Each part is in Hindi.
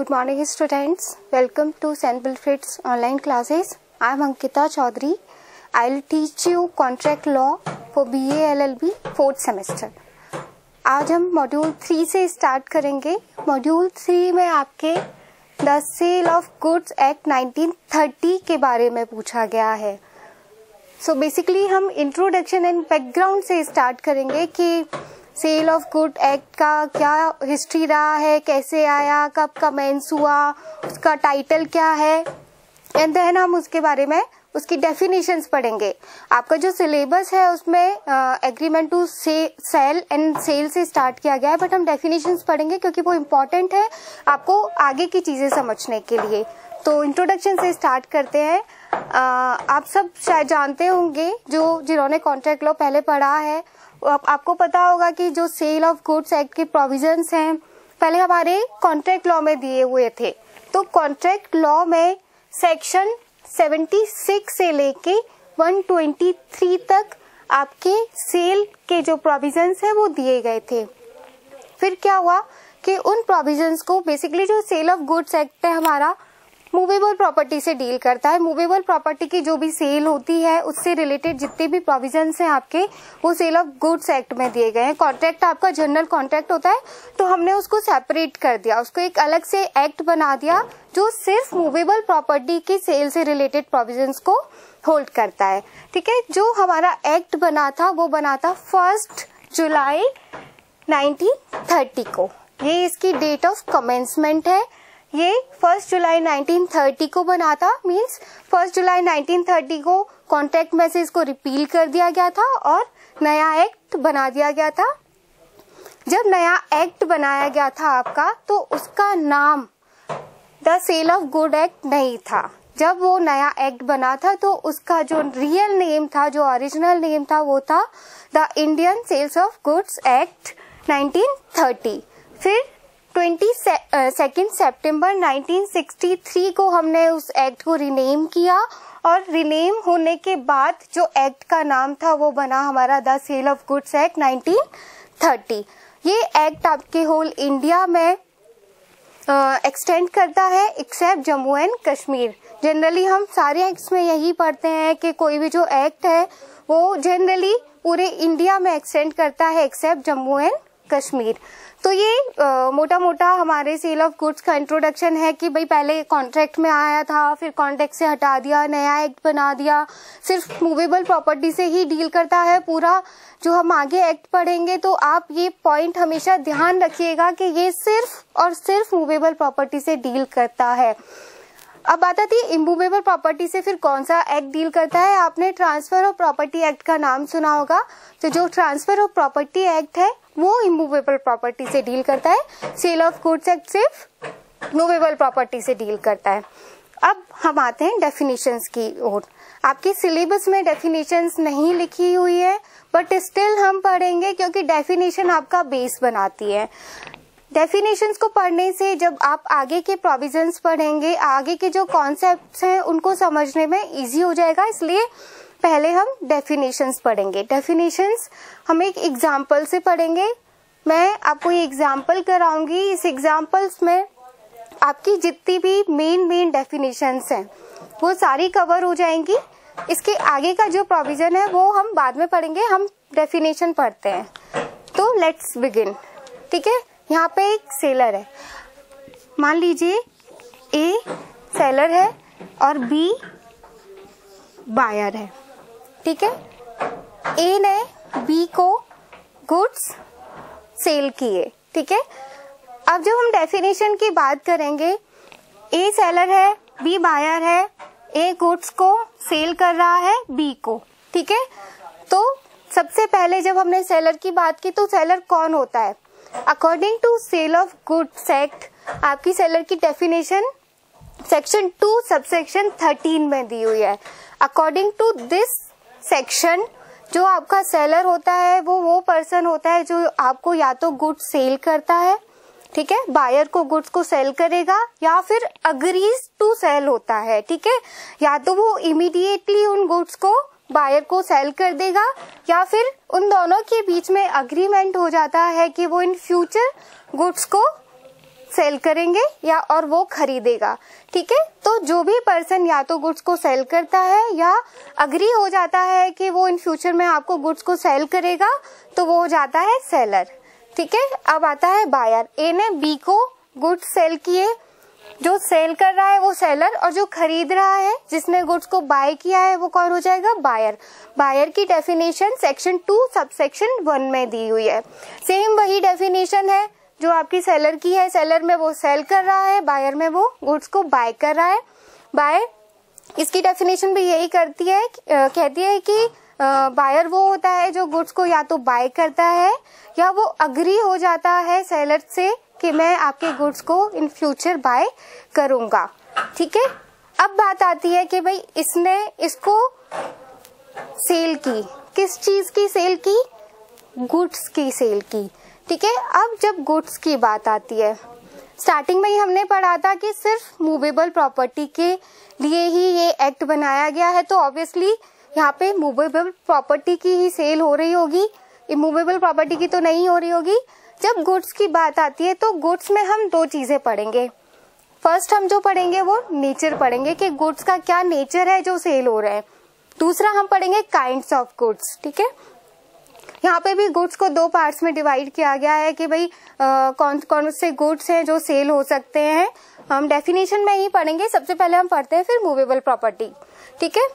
Good morning students. Welcome to St. Wilfrid's online classes. I am Ankita Chaudhary. I will teach you contract law for BA LLB 4th semester. आज हम मॉड्यूल 3 से स्टार्ट करेंगे. मॉड्यूल 3 में आपके the sale of goods act 1930 के बारे में पूछा गया है. सो बेसिकली हम इंट्रोडक्शन एंड बैकग्राउंड से स्टार्ट करेंगे कि सेल ऑफ गुड एक्ट का क्या हिस्ट्री रहा है, कैसे आया, कब कमेंस हुआ, उसका टाइटल क्या है, एंड देन हम उसके बारे में उसकी डेफिनेशंस पढ़ेंगे. आपका जो सिलेबस है उसमें agreement to cell and sale से स्टार्ट किया गया है, बट हम डेफिनेशंस पढ़ेंगे क्योंकि वो इम्पोर्टेंट है आपको आगे की चीजें समझने के लिए. तो इंट्रोडक्शन से स्टार्ट करते हैं. आप सब शायद जानते होंगे जिन्होंने कॉन्ट्रैक्ट लॉ पहले पढ़ा है, आपको पता होगा कि जो सेल ऑफ गुड्स एक्ट के प्रोविजंस हैं पहले हमारे कॉन्ट्रैक्ट लॉ में दिए हुए थे. तो कॉन्ट्रैक्ट लॉ में सेक्शन 76 से लेके 123 तक आपके सेल के जो प्रोविजंस है वो दिए गए थे. फिर क्या हुआ कि उन प्रोविजंस को बेसिकली जो सेल ऑफ गुड्स एक्ट है हमारा मूवेबल प्रॉपर्टी से डील करता है. मूवेबल प्रॉपर्टी की जो भी सेल होती है उससे रिलेटेड जितने भी प्रोविजंस हैं आपके वो सेल ऑफ गुड्स एक्ट में दिए गए हैं. कॉन्ट्रैक्ट आपका जनरल कॉन्ट्रैक्ट होता है तो हमने उसको सेपरेट कर दिया, उसको एक अलग से एक्ट बना दिया जो सिर्फ मूवेबल प्रॉपर्टी की सेल से रिलेटेड प्रोविजंस को होल्ड करता है. ठीक है, जो हमारा एक्ट बना था वो बना था 1 जुलाई 1930 को. ये इसकी डेट ऑफ कमेंसमेंट है. ये 1 जुलाई 1930 को बना था. मींस 1 जुलाई 1930 को कॉन्ट्रैक्ट में से इसको रिपील कर दिया गया था और नया एक्ट बना दिया गया था. जब नया एक्ट बनाया गया था आपका तो उसका नाम the sale of good act नहीं था. जब वो नया एक्ट बना था तो उसका जो रियल नेम था, जो ओरिजिनल नेम था, वो था the Indian sales of goods act 1930. फिर 22 सितंबर 1963 को हमने उस एक्ट को रीनेम किया और रीनेम होने के बाद जो एक्ट का नाम था वो बना हमारा the sale of goods act 1930. ये एक्ट आपके होल इंडिया में एक्सटेंड करता है except Jammu and Kashmir. Generally हम सारे एक्ट्स में यही पढ़ते हैं कि कोई भी जो एक्ट है वो जनरली पूरे इंडिया में एक्सटेंड करता है एक्सेप्ट जम्मू एंड कश्मीर. तो ये मोटा मोटा हमारे सेल ऑफ गुड्स का इंट्रोडक्शन है कि भाई पहले कॉन्ट्रैक्ट में आया था, फिर कॉन्ट्रैक्ट से हटा दिया, नया एक्ट बना दिया, सिर्फ मूवेबल प्रॉपर्टी से ही डील करता है पूरा. जो हम आगे एक्ट पढ़ेंगे तो आप ये पॉइंट हमेशा ध्यान रखिएगा कि ये सिर्फ और सिर्फ मूवेबल प्रॉपर्टी से डील करता है. अब बात आती है इमूवेबल प्रॉपर्टी से फिर कौन सा एक्ट डील करता है. आपने ट्रांसफर ऑफ प्रॉपर्टी एक्ट का नाम सुना होगा. तो जो ट्रांसफर ऑफ प्रॉपर्टी एक्ट है वो इमूवेबल प्रॉपर्टी से डील करता है. सेल ऑफ गुड्स एक्ट सिर्फ मूवेबल प्रॉपर्टी से डील करता है. अब हम आते हैं डेफिनेशंस की ओर. आपके सिलेबस में डेफिनेशंस नहीं लिखी हुई है बट स्टिल हम पढ़ेंगे क्योंकि डेफिनेशन आपका बेस बनाती है. डेफिनेशंस को पढ़ने से जब आप आगे के प्रोविजंस पढ़ेंगे, आगे के जो कॉन्सेप्ट्स हैं उनको समझने में इजी हो जाएगा. इसलिए पहले हम डेफिनेशंस पढ़ेंगे. डेफिनेशंस हम एक एग्जाम्पल से पढ़ेंगे. मैं आपको ये एग्जाम्पल कराऊंगी. इस एग्जाम्पल्स में आपकी जितनी भी मेन डेफिनेशंस हैं वो सारी कवर हो जाएंगी. इसके आगे का जो प्रोविजन है वो हम बाद में पढ़ेंगे. हम डेफिनेशन पढ़ते हैं. तो लेट्स बिगिन. ठीक है, यहाँ पे एक सेलर है. मान लीजिए ए सेलर है और बी बायर है. ठीक है, ए ने बी को गुड्स सेल किए. ठीक है, अब जब हम डेफिनेशन की बात करेंगे, ए सेलर है, बी बायर है, ए गुड्स को सेल कर रहा है बी को. ठीक है, तो सबसे पहले जब हमने सेलर की बात की तो सेलर कौन होता है. According to sale of goods act आपकी सेलर की डेफिनेशन सेक्शन 2 सबसेक्शन 13 में दी हुई है. अकॉर्डिंग टू दिस सेक्शन जो आपका सेलर होता है वो पर्सन होता है जो आपको या तो गुड्स सेल करता है, ठीक है, बायर को गुड्स को सेल करेगा या फिर अग्रीज टू सेल होता है. ठीक है, या तो वो इमीडिएटली उन गुड्स को बायर को सेल कर देगा या फिर उन दोनों के बीच में अग्रीमेंट हो जाता है कि वो इन फ्यूचर गुड्स को सेल करेंगे या और वो खरीदेगा। ठीक है, तो जो भी पर्सन या तो गुड्स को सेल करता है या अग्री हो जाता है कि वो इन फ्यूचर में आपको गुड्स को सेल करेगा, तो वो हो जाता है सेलर। ठीक है, अब आता है बायर। ए ने बी को गुड्स सेल किए, जो सेल कर रहा है वो सेलर और जो खरीद रहा है जिसने गुड्स को बाय किया है वो कौन हो जाएगा, बायर। बायर की डेफिनेशन सेक्शन 2 सबसेक्शन 1 में दी हुई है। सेम वही डेफिनेशन है जो आपकी सेलर की है। सेलर में वो सेल कर रहा है, बायर में वो गुड्स को बाय कर रहा है। बाय इसकी डेफिनेशन भी यही कहती है कि बायर वो होता है जो गुड्स को या तो बाय करता है या वो अग्री हो जाता है सेलर से कि मैं आपके गुड्स को इन फ्यूचर बाय करूंगा। ठीक है, अब बात आती है कि भाई इसने इसको सेल की, किस चीज की सेल की, गुड्स की सेल की। ठीक है, अब जब गुड्स की बात आती है, स्टार्टिंग में ही हमने पढ़ा था कि सिर्फ मूवेबल प्रॉपर्टी के लिए ही ये एक्ट बनाया गया है, तो ऑब्वियसली यहाँ पे मूवेबल प्रॉपर्टी की ही सेल हो रही होगी, इमूवेबल प्रॉपर्टी की तो नहीं हो रही होगी। जब गुड्स की बात आती है तो गुड्स में हम दो चीजें पढ़ेंगे। फर्स्ट हम जो पढ़ेंगे वो नेचर पढ़ेंगे कि गुड्स का क्या नेचर है जो सेल हो रहा है। दूसरा हम पढ़ेंगे काइंड्स ऑफ गुड्स। ठीक है, यहाँ पे भी गुड्स को दो पार्ट्स में डिवाइड किया गया है कि भाई कौन कौन से गुड्स हैं जो सेल हो सकते हैं। हम डेफिनेशन में ही पढ़ेंगे, सबसे पहले हम पढ़ते हैं फिर मूवेबल प्रॉपर्टी। ठीक है,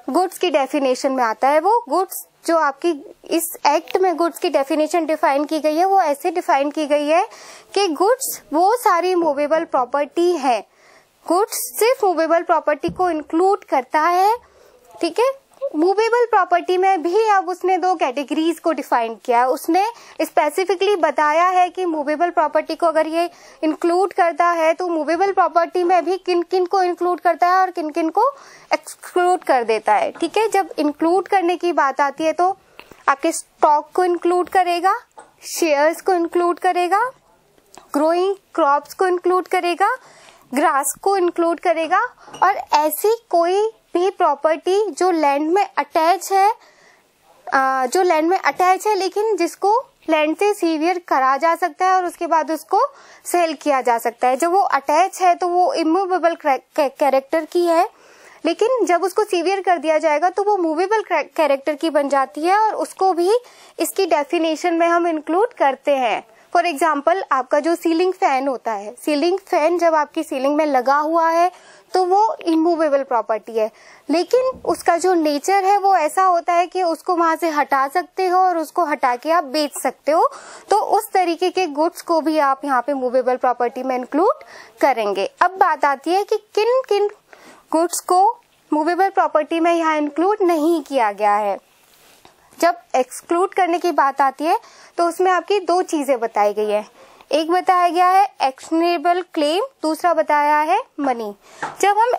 गुड्स की डेफिनेशन में आता है वो गुड्स जो आपकी इस एक्ट में गुड्स की डेफिनेशन डिफाइन की गई है वो ऐसे डिफाइन की गई है कि गुड्स वो सारी मूवेबल प्रॉपर्टी है। गुड्स सिर्फ मूवेबल प्रॉपर्टी को इंक्लूड करता है। ठीक है, मूवेबल प्रॉपर्टी में भी अब उसने दो कैटेगरीज को डिफाइन किया है। उसने स्पेसिफिकली बताया है कि मूवेबल प्रॉपर्टी को अगर ये इंक्लूड करता है तो मूवेबल प्रॉपर्टी में भी किन किन को इंक्लूड करता है और किन किन को एक्सक्लूड कर देता है। ठीक है, जब इंक्लूड करने की बात आती है तो आपके स्टॉक को इंक्लूड करेगा, शेयर्स को इंक्लूड करेगा, ग्रोइंग क्रॉप्स को इंक्लूड करेगा, ग्रास को इंक्लूड करेगा और ऐसी कोई भी प्रॉपर्टी जो लैंड में अटैच है लेकिन जिसको लैंड से सीवियर करा जा सकता है और उसके बाद उसको सेल किया जा सकता है। जब वो अटैच है तो वो इमूवेबल कैरेक्टर की है, लेकिन जब उसको सीवियर कर दिया जाएगा तो वो मूवेबल कैरेक्टर की बन जाती है और उसको भी इसकी डेफिनेशन में हम इंक्लूड करते हैं। फॉर एग्जाम्पल, आपका जो सीलिंग फैन होता है, सीलिंग फैन जब आपकी सीलिंग में लगा हुआ है तो वो इमूवेबल प्रॉपर्टी है, लेकिन उसका जो नेचर है वो ऐसा होता है कि उसको वहां से हटा सकते हो और उसको हटा के आप बेच सकते हो। तो उस तरीके के गुड्स को भी आप यहाँ पे मूवेबल प्रॉपर्टी में इंक्लूड करेंगे। अब बात आती है कि किन किन गुड्स को मूवेबल प्रॉपर्टी में यहाँ इंक्लूड नहीं किया गया है। जब एक्सक्लूड करने की बात आती है तो उसमें आपकी दो चीजें बताई गई है। एक बताया गया है एक्शनेबल क्लेम, दूसरा बताया है मनी। जब हम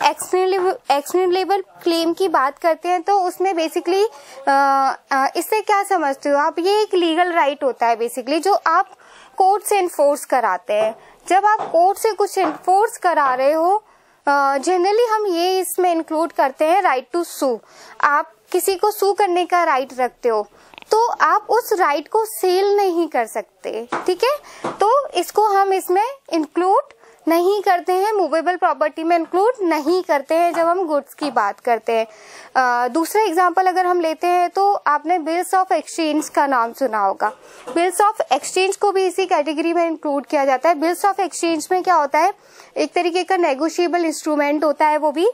एक्शनेबल क्लेम की बात करते हैं तो उसमें बेसिकली इससे क्या समझते हो आप, ये एक लीगल राइट होता है बेसिकली जो आप कोर्ट से इन्फोर्स कराते हैं। जब आप कोर्ट से कुछ इन्फोर्स करा रहे हो, जनरली हम ये इसमें इंक्लूड करते हैं राइट टू सू। आप किसी को सू करने का राइट रखते हो तो आप उस राइट को सेल नहीं कर सकते। ठीक है, तो इसको हम इसमें इंक्लूड नहीं करते हैं, मूवेबल प्रॉपर्टी में इंक्लूड नहीं करते हैं जब हम गुड्स की बात करते हैं। दूसरा एग्जांपल अगर हम लेते हैं तो आपने बिल्स ऑफ एक्सचेंज का नाम सुना होगा। बिल्स ऑफ एक्सचेंज को भी इसी कैटेगरी में इंक्लूड किया जाता है। बिल्स ऑफ एक्सचेंज में क्या होता है, एक तरीके का नेगोशिएबल इंस्ट्रूमेंट होता है। वो भी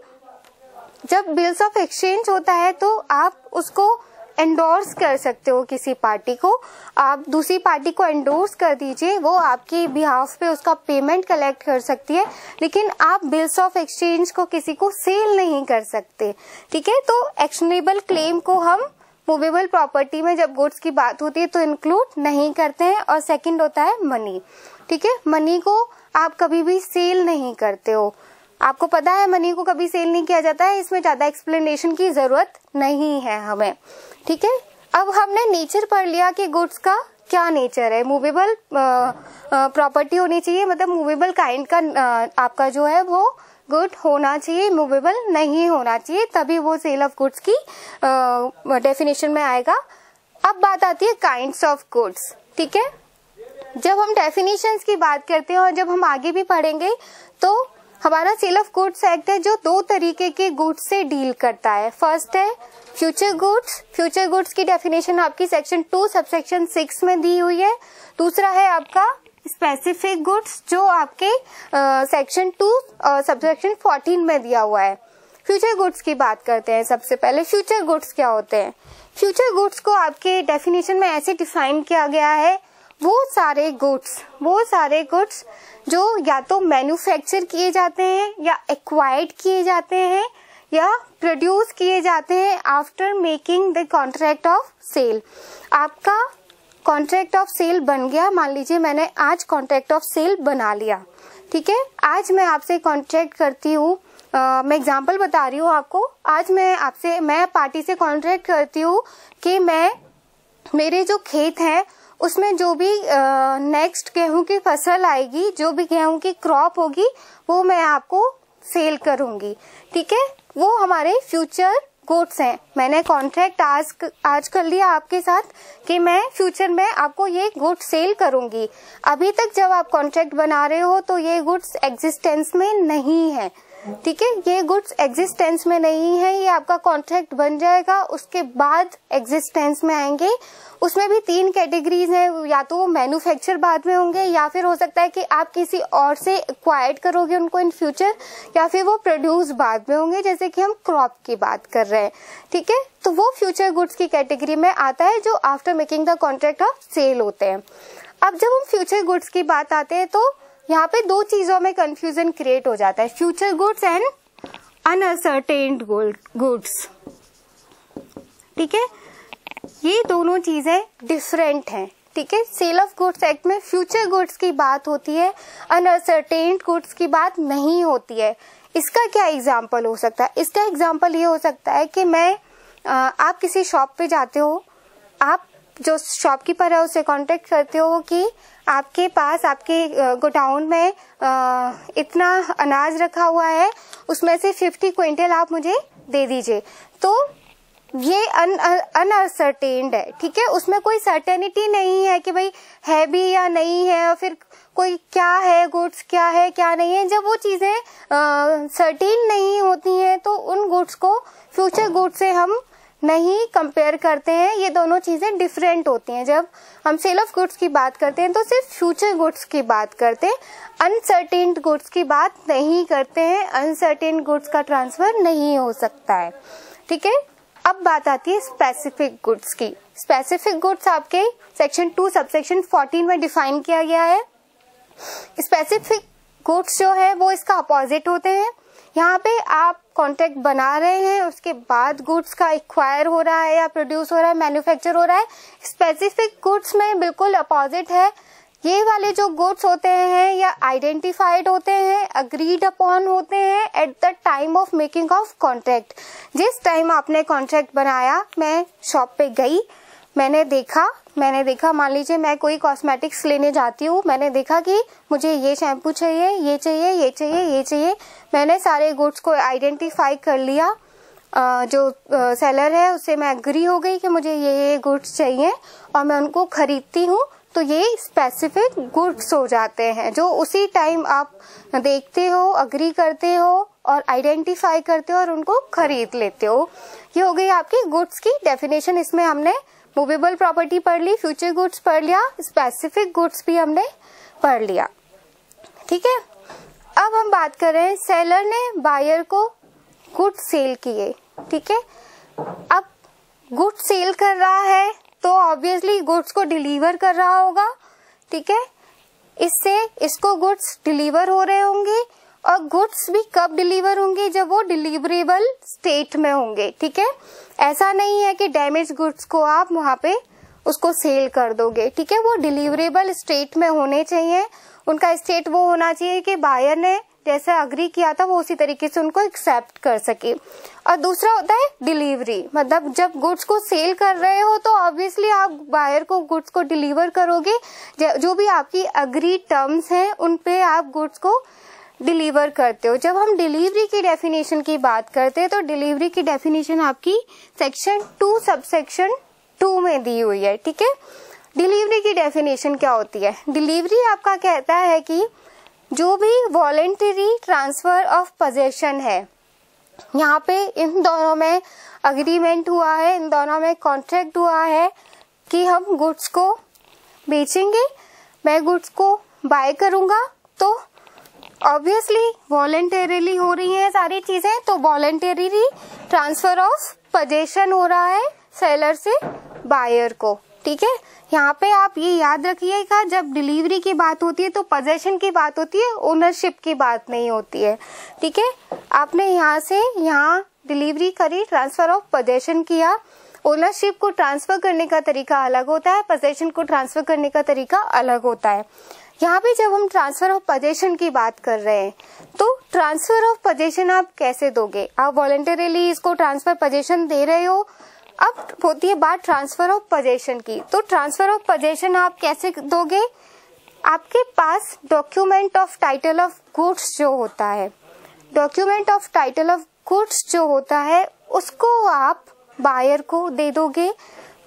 जब बिल्स ऑफ एक्सचेंज होता है तो आप उसको एंडोर्स कर सकते हो, किसी पार्टी को आप दूसरी पार्टी को एंडोर्स कर दीजिए, वो आपके बिहाफ पे उसका पेमेंट कलेक्ट कर सकती है, लेकिन आप बिल्स ऑफ एक्सचेंज को किसी को सेल नहीं कर सकते। ठीक है, तो एक्शनेबल क्लेम को हम मूवेबल प्रॉपर्टी में जब गुड्स की बात होती है तो इंक्लूड नहीं करते हैं। और सेकंड होता है मनी। ठीक है, मनी को आप कभी भी सेल नहीं करते हो। आपको पता है मनी को कभी सेल नहीं किया जाता है, इसमें ज्यादा एक्सप्लेनेशन की जरूरत नहीं है हमें। ठीक है, अब हमने नेचर पढ़ लिया कि गुड्स का क्या नेचर है। मूवेबल प्रॉपर्टी होनी चाहिए, मतलब मूवेबल काइंड का आपका जो है वो गुड होना चाहिए, मूवेबल नहीं होना चाहिए, तभी वो सेल ऑफ गुड्स की डेफिनेशन में आएगा। अब बात आती है काइंड्स ऑफ गुड्स। ठीक है, जब हम डेफिनेशंस की बात करते हैं और जब हम आगे भी पढ़ेंगे तो हमारा सेल ऑफ गुड्स एक्ट है जो दो तरीके के गुड्स से डील करता है। फर्स्ट है फ्यूचर गुड्स। फ्यूचर गुड्स की डेफिनेशन आपकी सेक्शन 2 सबसेक्शन 6 में दी हुई है। दूसरा है आपका स्पेसिफिक गुड्स जो आपके सेक्शन 2 सबसेक्शन 14 में दिया हुआ है। फ्यूचर गुड्स की बात करते हैं। सबसे पहले फ्यूचर गुड्स क्या होते हैं। फ्यूचर गुड्स को आपके डेफिनेशन में ऐसे डिफाइन किया गया है, वो सारे गुड्स जो या तो मैन्युफैक्चर किए जाते हैं या एक्वायर्ड किए जाते हैं या प्रोड्यूस किए जाते हैं after making the contract of sale. आपका कॉन्ट्रैक्ट ऑफ सेल बन गया, मान लीजिए मैंने आज कॉन्ट्रैक्ट ऑफ सेल बना लिया, ठीक है। आज मैं आपसे कॉन्ट्रैक्ट करती हूँ, मैं एग्जांपल बता रही हूँ आपको। आज मैं पार्टी से कॉन्ट्रैक्ट करती हूँ कि मेरे जो खेत है उसमें जो भी नेक्स्ट गेहूं की फसल आएगी, जो भी गेहूं की क्रॉप होगी वो मैं आपको सेल करूंगी, ठीक है। वो हमारे फ्यूचर गुड्स हैं। मैंने कॉन्ट्रैक्ट आज कर लिया आपके साथ कि मैं फ्यूचर में आपको ये गुड्स सेल करूंगी। अभी तक जब आप कॉन्ट्रैक्ट बना रहे हो तो ये गुड्स एग्जिस्टेंस में नहीं है, ठीक है। ये गुड्स एग्जिस्टेंस में नहीं है, ये आपका कॉन्ट्रैक्ट बन जाएगा, उसके बाद एग्जिस्टेंस में आएंगे। उसमें भी 3 कैटेगरीज हैं, या तो वो मैन्युफैक्चर बाद में होंगे या फिर हो सकता है कि आप किसी और से एक्वायर्ड करोगे उनको इन फ्यूचर, या फिर वो प्रोड्यूस बाद में होंगे, जैसे कि हम क्रॉप की बात कर रहे हैं, ठीक है। तो वो फ्यूचर गुड्स की कैटेगरी में आता है जो after making the contract of sale होते हैं। अब जब हम फ्यूचर गुड्स की बात आते हैं तो यहाँ पे 2 चीजों में कंफ्यूजन क्रिएट हो जाता है, फ्यूचर गुड्स एंड अनअसर्टेन्ड गुड्स, ठीक है। ये दोनों चीजें डिफरेंट हैं, ठीक है। सेल ऑफ गुड्स एक्ट में फ्यूचर गुड्स की बात होती है, अनअसर्टेन्ड गुड्स की बात नहीं होती है। इसका क्या एग्जाम्पल हो सकता है। इसका एग्जाम्पल ये हो सकता है कि आप किसी शॉप पे जाते हो, आप जो शॉपकीपर है उससे कांटेक्ट करते हो कि आपके पास आपके गोडाउन में इतना अनाज रखा हुआ है, उसमें से 50 क्विंटल आप मुझे दे दीजिए। तो ये अनअसर्टेन्ड है, ठीक है। उसमें कोई सर्टेनिटी नहीं है कि भाई है भी या नहीं है, और फिर कोई क्या है गुड्स क्या है क्या नहीं है। जब वो चीजें सर्टेन नहीं होती हैं तो उन गुड्स को फ्यूचर गुड्स से हम नहीं कंपेयर करते हैं। ये दोनों चीजें डिफरेंट होती हैं। जब हम सेल ऑफ गुड्स की बात करते हैं तो सिर्फ फ्यूचर गुड्स की बात करते हैं, अनसर्टेन गुड्स की बात नहीं करते हैं। अनसर्टेन गुड्स का ट्रांसफर नहीं हो सकता है, ठीक है। अब बात आती है स्पेसिफिक गुड्स की। स्पेसिफिक गुड्स आपके सेक्शन 2 सबसेक्शन 14 में डिफाइन किया गया है। स्पेसिफिक गुड्स जो है वो इसका अपोजिट होते हैं। यहाँ पे आप कॉन्ट्रैक्ट बना रहे हैं, उसके बाद गुड्स का एक्वायर हो रहा है या प्रोड्यूस हो रहा है, मैन्युफैक्चर हो रहा है। स्पेसिफिक गुड्स में बिल्कुल अपोजिट है। ये वाले जो गुड्स होते हैं या आइडेंटिफाइड होते हैं, अग्रीड अपॉन होते हैं at the time of making of contract. जिस टाइम आपने कॉन्ट्रैक्ट बनाया, मैं शॉप पे गई, मैंने देखा मान लीजिए मैं कोई कॉस्मेटिक्स लेने जाती हूँ, मैंने देखा कि मुझे ये शैम्पू चाहिए, ये चाहिए, ये चाहिए, ये चाहिए। मैंने सारे गुड्स को आइडेंटिफाई कर लिया। जो सेलर है उससे मैं एग्री हो गई कि मुझे ये गुड्स चाहिए और मैं उनको खरीदती हूँ। तो ये स्पेसिफिक गुड्स हो जाते हैं जो उसी टाइम आप देखते हो, अग्री करते हो और आइडेंटिफाई करते हो और उनको खरीद लेते हो। ये हो गई आपकी गुड्स की डेफिनेशन। इसमें हमने मूवेबल प्रॉपर्टी पढ़ ली, फ्यूचर गुड्स पढ़ लिया, स्पेसिफिक गुड्स भी हमने पढ़ लिया, ठीक है। अब हम बात कर रहे हैं, सेलर ने बायर को गुड्स सेल किए, ठीक है। अब गुड्स सेल कर रहा है तो ऑब्वियसली गुड्स को डिलीवर कर रहा होगा, ठीक है। इसको गुड्स डिलीवर हो रहे होंगे और गुड्स भी कब डिलीवर होंगे, जब वो डिलीवरेबल स्टेट में होंगे, ठीक है। ऐसा नहीं है कि डैमेज गुड्स को आप वहां पे उसको सेल कर दोगे, ठीक है। वो डिलीवरेबल स्टेट में होने चाहिए। उनका स्टेट वो होना चाहिए कि बायर ने जैसा अग्री किया था वो उसी तरीके से उनको एक्सेप्ट कर सके। और दूसरा होता है डिलीवरी, मतलब जब गुड्स को सेल कर रहे हो तो ऑब्वियसली आप बायर को गुड्स को डिलीवर करोगे। जो भी आपकी अग्री टर्म्स हैं उन पे आप गुड्स को डिलीवर करते हो। जब हम डिलीवरी की डेफिनेशन की बात करते हैं तो डिलीवरी की डेफिनेशन आपकी सेक्शन 2 सबसेक्शन 2 में दी हुई है, ठीक है। डिलीवरी की डेफिनेशन क्या होती है? डिलीवरी आपका कहता है कि जो भी वॉलेंटरी ट्रांसफर ऑफ पोजेशन है, यहाँ पे इन दोनों में अग्रीमेंट हुआ है, इन दोनों में कॉन्ट्रैक्ट हुआ है कि हम गुड्स को बेचेंगे, मैं गुड्स को बाय करूंगा, तो ऑब्वियसली वॉलेंटरीली हो रही हैं सारी चीजें, तो वॉलेंटरीली ट्रांसफर ऑफ पोजेशन हो रहा है सेलर से बायर को। ठीक है, यहाँ पे आप ये याद रखिएगा, जब डिलीवरी की बात होती है तो पोजेशन की बात होती है, ओनरशिप की बात नहीं होती है। ठीक है, आपने यहाँ से यहाँ डिलीवरी करी, ट्रांसफर ऑफ पोजेशन किया, ओनरशिप को ट्रांसफर करने का तरीका अलग होता है, पोजेशन को ट्रांसफर करने का तरीका अलग होता है। यहाँ पे जब हम ट्रांसफर ऑफ पोजेशन की बात कर रहे हैं, तो ट्रांसफर ऑफ पोजेशन आप कैसे दोगे? आप वॉलंटरीली इसको ट्रांसफर पोजेशन दे रहे हो। अब होती है बात ट्रांसफर ऑफ पोजेशन की, तो ट्रांसफर ऑफ पोजेशन आप कैसे दोगे? आपके पास document of title of goods जो होता है, document of title of goods जो होता है, उसको आप बायर को दे दोगे।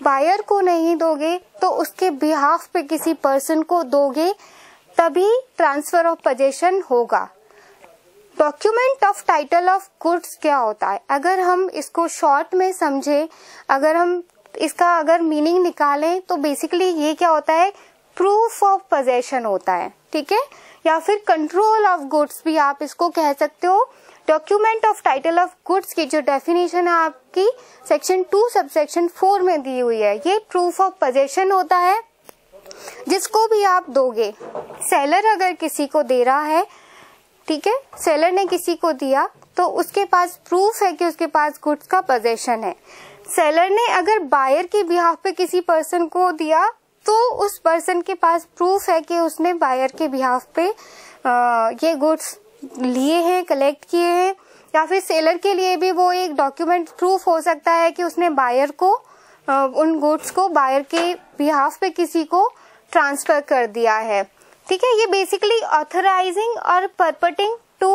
बायर को नहीं दोगे तो उसके बिहाफ पे किसी पर्सन को दोगे, तभी ट्रांसफर ऑफ पोजेशन होगा। Document of title of goods क्या होता है? अगर हम इसको शॉर्ट में समझे, अगर हम इसका अगर मीनिंग निकालें, तो बेसिकली ये क्या होता है? प्रूफ ऑफ पोजेशन होता है। ठीक है, या फिर कंट्रोल ऑफ गुड्स भी आप इसको कह सकते हो। Document of title of goods की जो डेफिनेशन है आपकी सेक्शन 2 सबसेक्शन 4 में दी हुई है, ये प्रूफ ऑफ पोजेशन होता है, जिसको भी आप दोगे। सेलर अगर किसी को दे रहा है, ठीक है, सेलर ने किसी को दिया, तो उसके पास प्रूफ है कि उसके पास गुड्स का पोजेशन है। सेलर ने अगर बायर के बिहाफ पे किसी पर्सन को दिया, तो उस पर्सन के पास प्रूफ है कि उसने बायर के बिहाफ पे ये गुड्स लिए हैं, कलेक्ट किए हैं। या फिर सेलर के लिए भी वो एक डॉक्यूमेंट प्रूफ हो सकता है कि उसने बायर को उन गुड्स को बायर के बिहाफ पे किसी को ट्रांसफर कर दिया है। ठीक है, ये बेसिकली ऑथराइजिंग और परपटिंग टू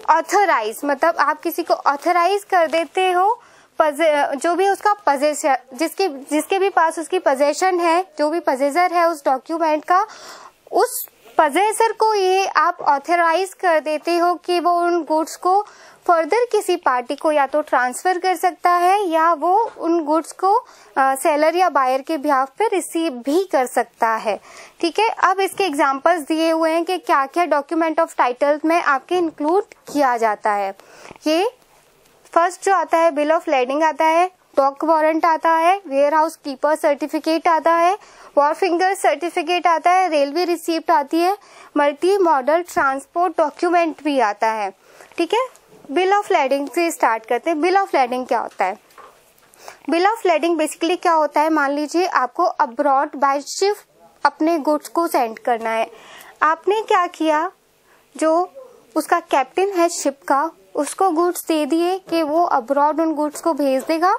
ऑथराइज, मतलब आप किसी को ऑथराइज कर देते हो, जो भी उसका पोजेशन, जिसके भी पास उसकी पोजेशन है, जो भी पोजेसर है उस डॉक्यूमेंट का, उस पोजेसर को ये आप ऑथराइज कर देते हो कि वो उन गुड्स को फर्दर किसी पार्टी को या तो ट्रांसफर कर सकता है, या वो उन गुड्स को सेलर या बायर के बिहाफ पे रिसीव भी कर सकता है। ठीक है, अब इसके एग्जांपल्स दिए हुए हैं कि क्या क्या डॉक्यूमेंट ऑफ टाइटल में आपके इंक्लूड किया जाता है। ये फर्स्ट जो आता है, बिल ऑफ लेडिंग आता है, डॉक वारंट आता है, वेयर हाउस कीपर सर्टिफिकेट आता है, वॉरफिंगर सर्टिफिकेट आता है, रेलवे रिसीप्ट आती है, मल्टी मॉडल ट्रांसपोर्ट डॉक्यूमेंट भी आता है। ठीक है, बिल ऑफ लेडिंग से स्टार्ट करते हैं। बिल ऑफ लेडिंग क्या होता है? बिल ऑफ लेडिंग बेसिकली क्या होता है? मान लीजिए आपको अब्रॉड बाय शिप अपने गुड्स को सेंड करना है। आपने क्या किया, जो उसका कैप्टन है शिप का, उसको गुड्स दे दिए कि वो अब्रॉड उन गुड्स को भेज देगा।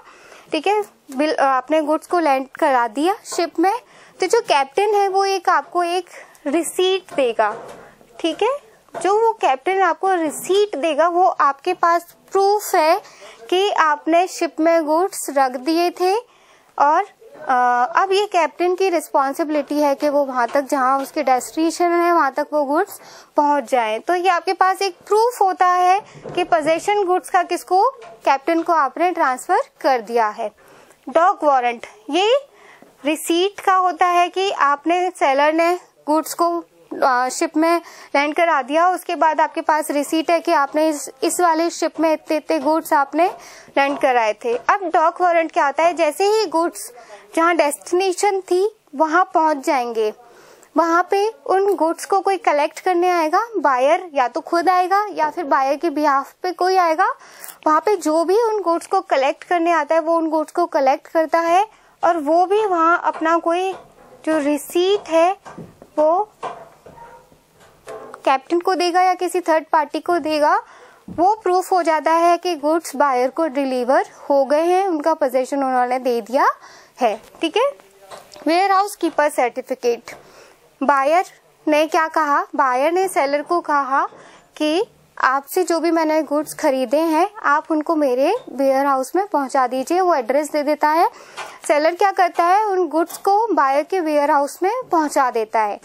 ठीक है, बिल आपने गुड्स को लैंड करा दिया शिप में, तो जो कैप्टन है वो आपको एक रिसीट देगा। ठीक है, जो वो कैप्टन आपको रिसीट देगा, वो आपके पास प्रूफ है कि आपने शिप में गुड्स रख दिए थे, और अब ये कैप्टन की रिस्पॉन्सिबिलिटी है कि वो वहां तक, जहां उसके डेस्टिनेशन है, वहां तक वो गुड्स पहुंच जाए। तो ये आपके पास एक प्रूफ होता है कि पोजेशन गुड्स का किसको, कैप्टन को आपने ट्रांसफर कर दिया है। डॉक वारंट, ये रिसीट का होता है कि आपने, सेलर ने गुड्स को शिप में लैंड करा दिया, उसके बाद आपके पास रिसीट है कि आपने इस वाले शिप में इतने गुड्स आपने लैंड कराए थे। अब डॉक वारंट क्या होता है? जैसे ही गुड्स जहां डेस्टिनेशन थी वहां पहुंच जाएंगे, वहां पे उन गुड्स को कोई कलेक्ट करने आएगा, बायर या तो खुद आएगा या फिर बायर के बिहाफ पे कोई आएगा। वहां पे जो भी उन गुड्स को कलेक्ट करने आता है वो उन गुड्स को कलेक्ट करता है, और वो भी वहां अपना कोई जो रिसीट है वो कैप्टन को देगा या किसी थर्ड पार्टी को देगा। वो प्रूफ हो जाता है कि गुड्स बायर को डिलीवर हो गए हैं, उनका पोजेशन उन्होंने दे दिया है। ठीक है, warehouse keeper certificate, buyer ने क्या कहा? बायर ने सेलर को कहा कि आपसे जो भी मैंने गुड्स खरीदे हैं आप उनको मेरे वेयर हाउस में पहुंचा दीजिए। वो एड्रेस दे देता है। सेलर क्या करता है, उन गुड्स को बायर के वेयर हाउस में पहुंचा देता है।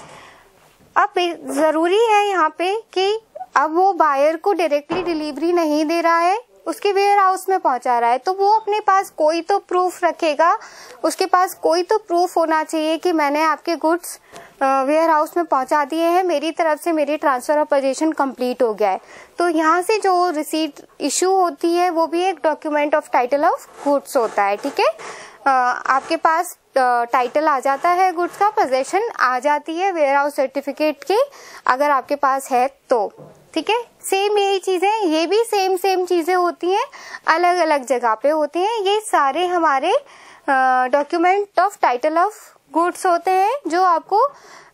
अब जरूरी है यहाँ पे कि अब वो बायर को डायरेक्टली डिलीवरी नहीं दे रहा है, उसके वेयर हाउस में पहुंचा रहा है, तो वो अपने पास कोई तो प्रूफ रखेगा, उसके पास कोई तो प्रूफ होना चाहिए कि मैंने आपके गुड्स वेयर हाउस में पहुंचा दिए हैं, मेरी तरफ से मेरी ट्रांसफर ऑफ पोजीशन कंप्लीट हो गया है। तो यहाँ से जो रिसीट इशू होती है वो भी एक document of title of goods होता है। ठीक है, आपके पास टाइटल आ जाता है गुड्स का, पोजीशन आ जाती है वेयर हाउस सर्टिफिकेट की, अगर आपके पास है तो। ठीक है, सेम यही चीजें, ये भी सेम चीजें होती हैं, अलग अलग जगह पे होती हैं। ये सारे हमारे document of title of goods होते हैं जो आपको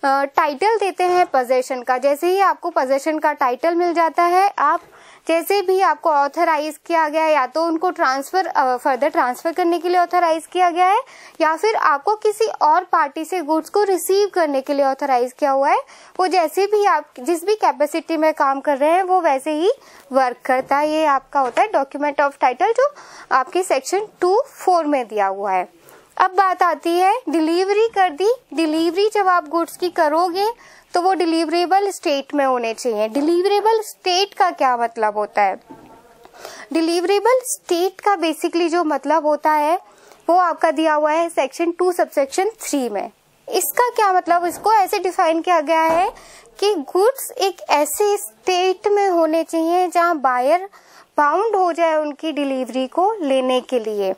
टाइटल देते हैं पोजीशन का। जैसे ही आपको पोजीशन का टाइटल मिल जाता है, आप जैसे भी आपको ऑथराइज किया गया है, या तो उनको फर्दर ट्रांसफर करने के लिए ऑथराइज किया गया है, या फिर आपको किसी और पार्टी से गुड्स को रिसीव करने के लिए ऑथराइज किया हुआ है, वो जैसे भी आप जिस भी कैपेसिटी में काम कर रहे हैं वो वैसे ही वर्क करता है। ये आपका होता है डॉक्यूमेंट ऑफ टाइटल, जो आपके सेक्शन 2(4) में दिया हुआ है। अब बात आती है डिलीवरी कर दी। डिलीवरी जब आप गुड्स की करोगे तो वो डिलीवरेबल स्टेट में होने चाहिए। डिलीवरेबल स्टेट का क्या मतलब होता है? डिलीवरेबल स्टेट का बेसिकली जो मतलब होता है वो आपका दिया हुआ है सेक्शन 2 सबसेक्शन 3 में। इसका क्या मतलब, इसको ऐसे डिफाइन किया गया है कि गुड्स एक ऐसे स्टेट में होने चाहिए जहां बायर बाउंड हो जाए उनकी डिलीवरी को लेने के लिए।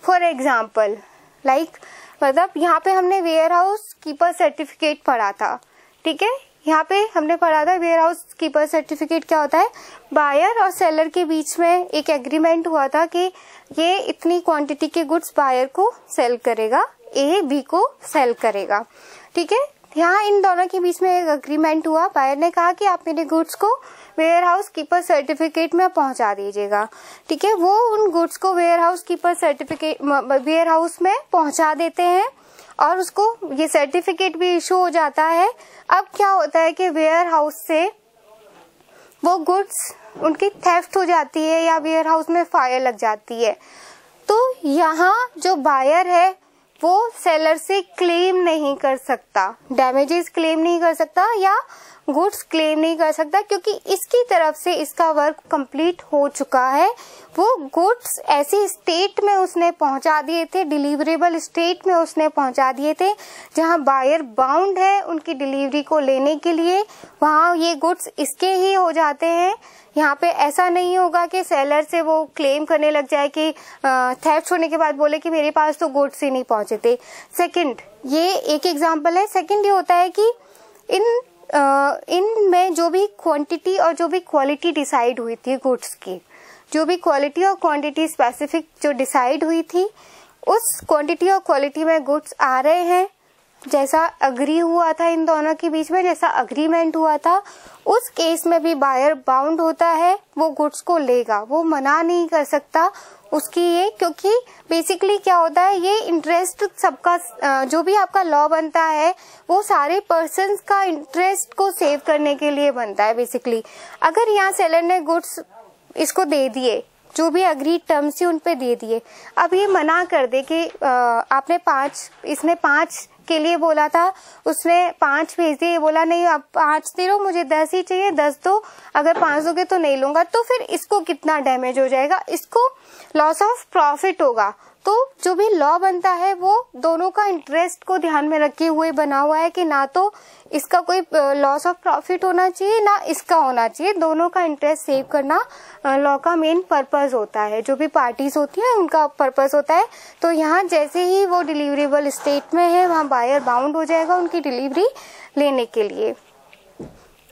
फॉर एग्जाम्पल मतलब यहाँ पे हमने वेयर हाउस कीपर सर्टिफिकेट पढ़ा था। ठीक है, यहाँ पे हमने पढ़ा था वेयर हाउस कीपर सर्टिफिकेट क्या होता है। बायर और सेलर के बीच में एक एग्रीमेंट हुआ था कि ये इतनी क्वांटिटी के गुड्स बायर को सेल करेगा, ए बी को सेल करेगा। ठीक है, यहाँ इन दोनों के बीच में एक एग्रीमेंट हुआ। बायर ने कहा कि आप मेरे गुड्स को वेयर हाउस कीपर सर्टिफिकेट में पहुंचा दीजिएगा। ठीक है, वो उन गुड्स को warehouse keeper certificate warehouse में पहुंचा देते हैं और उसको ये सर्टिफिकेट भी इशू हो जाता है। अब क्या होता है कि वेयर हाउस से वो गुड्स उनकी थेफ्ट हो जाती है या वेयर हाउस में फायर लग जाती है, तो यहाँ जो बायर है वो सेलर से क्लेम नहीं कर सकता, डैमेजेस क्लेम नहीं कर सकता या गुड्स क्लेम नहीं कर सकता, क्योंकि इसकी तरफ से इसका वर्क कंप्लीट हो चुका है। वो गुड्स ऐसी स्टेट में उसने पहुंचा दिए थे, डिलीवरेबल स्टेट में उसने पहुंचा दिए थे जहां बायर बाउंड है उनकी डिलीवरी को लेने के लिए, वहां ये गुड्स इसके ही हो जाते हैं। यहाँ पे ऐसा नहीं होगा कि सेलर से वो क्लेम करने लग जाए कि थेफ्ट होने के बाद बोले कि मेरे पास तो गुड्स ही नहीं पहुंचे थे। सेकंड, ये एक एग्जांपल है। सेकंड ये होता है कि इनमें जो भी क्वांटिटी और जो भी क्वालिटी डिसाइड हुई थी गुड्स की, जो भी क्वालिटी और क्वांटिटी स्पेसिफिक जो डिसाइड हुई थी, उस क्वांटिटी और क्वालिटी में गुड्स आ रहे हैं जैसा अग्री हुआ था इन दोनों के बीच में, जैसा अग्रीमेंट हुआ था, उस केस में भी बायर बाउंड होता है, वो गुड्स को लेगा, वो मना नहीं कर सकता उसकी ये, क्योंकि बेसिकली क्या होता है, ये इंटरेस्ट सबका, जो भी आपका लॉ बनता है वो सारे पर्सन्स का इंटरेस्ट को सेव करने के लिए बनता है बेसिकली। अगर यहाँ सेलर ने गुड्स इसको दे दिए, जो भी अग्रीड टर्म्स थी उन पे दे दिए, अब ये मना कर दे कि आपने 5, इसने 5 के लिए बोला था, उसने 5 भेज दिए, बोला नहीं आप 5 दे रहो, मुझे 10 ही चाहिए, 10 दो, अगर 5 दोगे तो नहीं लूंगा, तो फिर इसको कितना डैमेज हो जाएगा, इसको लॉस ऑफ प्रॉफिट होगा। तो जो भी लॉ बनता है वो दोनों का इंटरेस्ट को ध्यान में रखे हुए बना हुआ है कि ना तो इसका कोई लॉस ऑफ प्रॉफिट होना चाहिए ना इसका होना चाहिए, दोनों का इंटरेस्ट सेव करना लॉ का मेन पर्पस होता है, जो भी पार्टीज होती हैं उनका पर्पस होता है। तो यहाँ जैसे ही वो डिलीवरेबल स्टेट में है वहाँ बायर बाउंड हो जाएगा उनकी डिलीवरी लेने के लिए।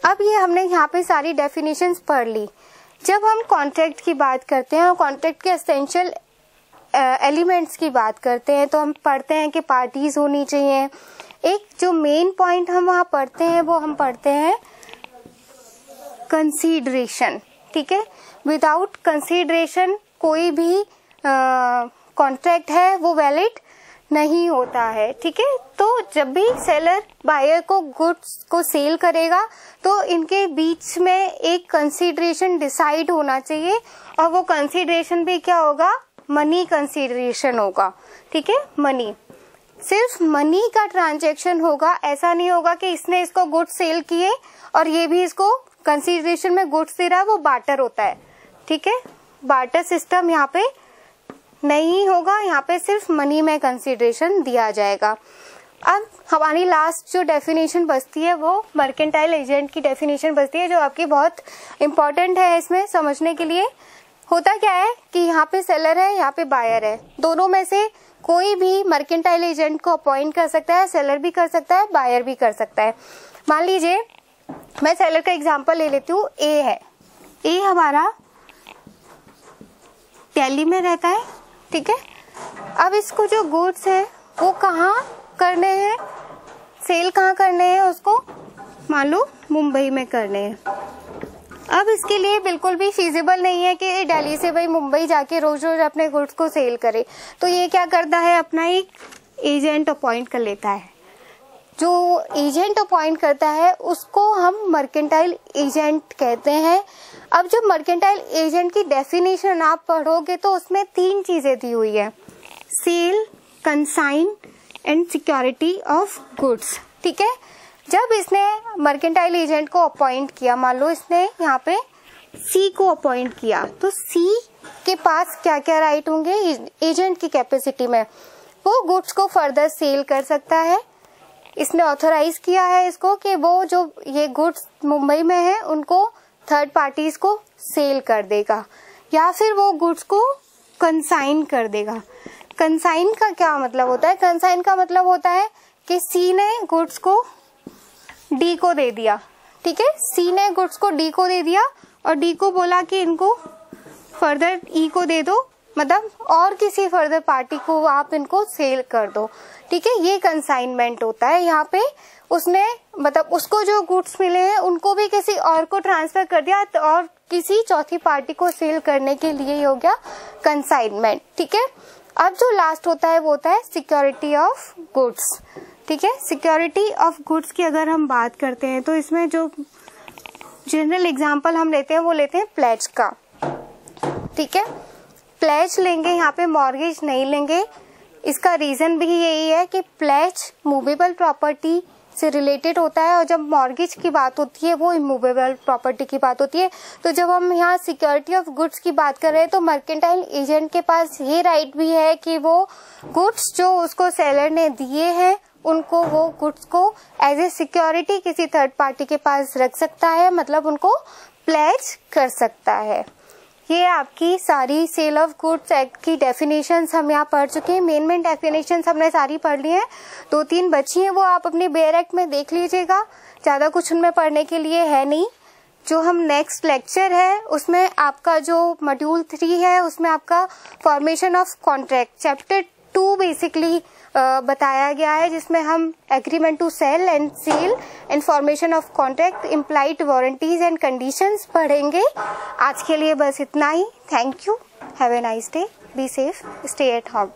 अब ये हमने यहाँ पे सारी डेफिनेशंस पढ़ ली। जब हम कॉन्ट्रैक्ट की बात करते हैं और कॉन्ट्रैक्ट के एसेंशियल एलिमेंट्स की बात करते हैं तो हम पढ़ते हैं कि पार्टीज होनी चाहिए। एक जो मेन पॉइंट हम वहाँ पढ़ते हैं वो हम पढ़ते हैं कंसीडरेशन। ठीक है, विदाउट कंसीडरेशन कोई भी कॉन्ट्रैक्ट है वो वैलिड नहीं होता है, ठीक है। तो जब भी सेलर बायर को गुड्स को सेल करेगा तो इनके बीच में एक कंसीडरेशन डिसाइड होना चाहिए, और वो कंसीडरेशन भी क्या होगा, मनी कंसीडरेशन होगा, ठीक है। मनी, सिर्फ मनी का ट्रांजैक्शन होगा, ऐसा नहीं होगा कि इसने इसको गुड्स सेल किए और ये भी इसको कंसीडरेशन में गुड्स दे रहा है, वो बार्टर होता है, ठीक है। बार्टर सिस्टम यहाँ पे नहीं होगा, यहाँ पे सिर्फ मनी में कंसीडरेशन दिया जाएगा। अब हमारी लास्ट जो डेफिनेशन बचती है वो मर्केंटाइल एजेंट की डेफिनेशन बचती है, जो आपकी बहुत इंपॉर्टेंट है इसमें समझने के लिए। होता क्या है कि यहाँ पे सेलर है, यहाँ पे बायर है, दोनों में से कोई भी मर्केंटाइल एजेंट को अपॉइंट कर सकता है, सेलर भी कर सकता है, बायर भी कर सकता है। मान लीजिए मैं सेलर का एग्जांपल ले लेती हूँ, ए है, ए हमारा दिल्ली में रहता है, ठीक है। अब इसको जो गुड्स है वो कहाँ करने हैं, सेल कहाँ करने हैं, उसको मान लो मुंबई में करने हैं। अब इसके लिए बिल्कुल भी फिजिबल नहीं है कि दिल्ली से भाई मुंबई जाके रोज रोज अपने गुड्स को सेल करे, तो ये क्या करता है, अपना एक एजेंट अपॉइंट कर लेता है। जो एजेंट अपॉइंट करता है उसको हम मर्केंटाइल एजेंट कहते हैं। अब जो मर्केंटाइल एजेंट की डेफिनेशन आप पढ़ोगे तो उसमें 3 चीजें दी हुई है, sale, consign and security of goods, ठीक है। जब इसने मर्केंटाइल एजेंट को अपॉइंट किया, मान लो इसने यहाँ पे सी को अपॉइंट किया, तो सी के पास क्या क्या राइट होंगे एजेंट की कैपेसिटी में, वो गुड्स को फर्दर सेल कर सकता है। इसने ऑथराइज किया है इसको कि वो जो ये गुड्स मुंबई में है उनको थर्ड पार्टीज को सेल कर देगा, या फिर वो गुड्स को कंसाइन कर देगा। कंसाइन का क्या मतलब होता है, कंसाइन का मतलब होता है कि सी ने गुड्स को डी को दे दिया, ठीक है। सी ने गुड्स को डी को दे दिया और डी को बोला कि इनको फर्दर ई को दे दो, मतलब और किसी फर्दर पार्टी को आप इनको सेल कर दो, ठीक है। ये कंसाइनमेंट होता है। यहाँ पे उसने मतलब उसको जो गुड्स मिले हैं उनको भी किसी और को ट्रांसफर कर दिया और किसी चौथी पार्टी को सेल करने के लिए हो गया कंसाइनमेंट, ठीक है। अब जो लास्ट होता है वो होता है सिक्योरिटी ऑफ गुड्स, ठीक है। सिक्योरिटी ऑफ गुड्स की अगर हम बात करते हैं तो इसमें जो जनरल एग्जांपल हम लेते हैं वो लेते हैं प्लेज का, ठीक है। प्लेज लेंगे, यहाँ पे मॉर्गेज नहीं लेंगे। इसका रीजन भी यही है कि प्लेज मूवेबल प्रॉपर्टी से रिलेटेड होता है, और जब मॉर्गेज की बात होती है वो इमूवेबल प्रॉपर्टी की बात होती है। तो जब हम यहाँ सिक्योरिटी ऑफ गुड्स की बात कर रहे हैं तो मर्केंटाइल एजेंट के पास ये राइट भी है कि वो गुड्स जो उसको सेलर ने दिए हैं उनको, वो गुड्स को एज ए सिक्योरिटी किसी थर्ड पार्टी के पास रख सकता है, मतलब उनको प्लेज कर सकता है। ये आपकी सारी सेल ऑफ गुड्स एक्ट की डेफिनेशंस हम यहाँ पढ़ चुके हैं। मेन डेफिनेशंस हमने सारी पढ़ ली हैं, 2-3 बची हैं, वो आप अपने बेयर एक्ट में देख लीजिएगा, ज्यादा कुछ उनमें पढ़ने के लिए है नहीं। जो हम नेक्स्ट लेक्चर है उसमें आपका जो मॉड्यूल 3 है उसमें आपका formation of contract chapter 2 basically बताया गया है, जिसमें हम agreement to cell and sale and formation of contract, implied warranties and conditions पढ़ेंगे। आज के लिए बस इतना ही। Thank you, have a nice day, be safe, stay at home.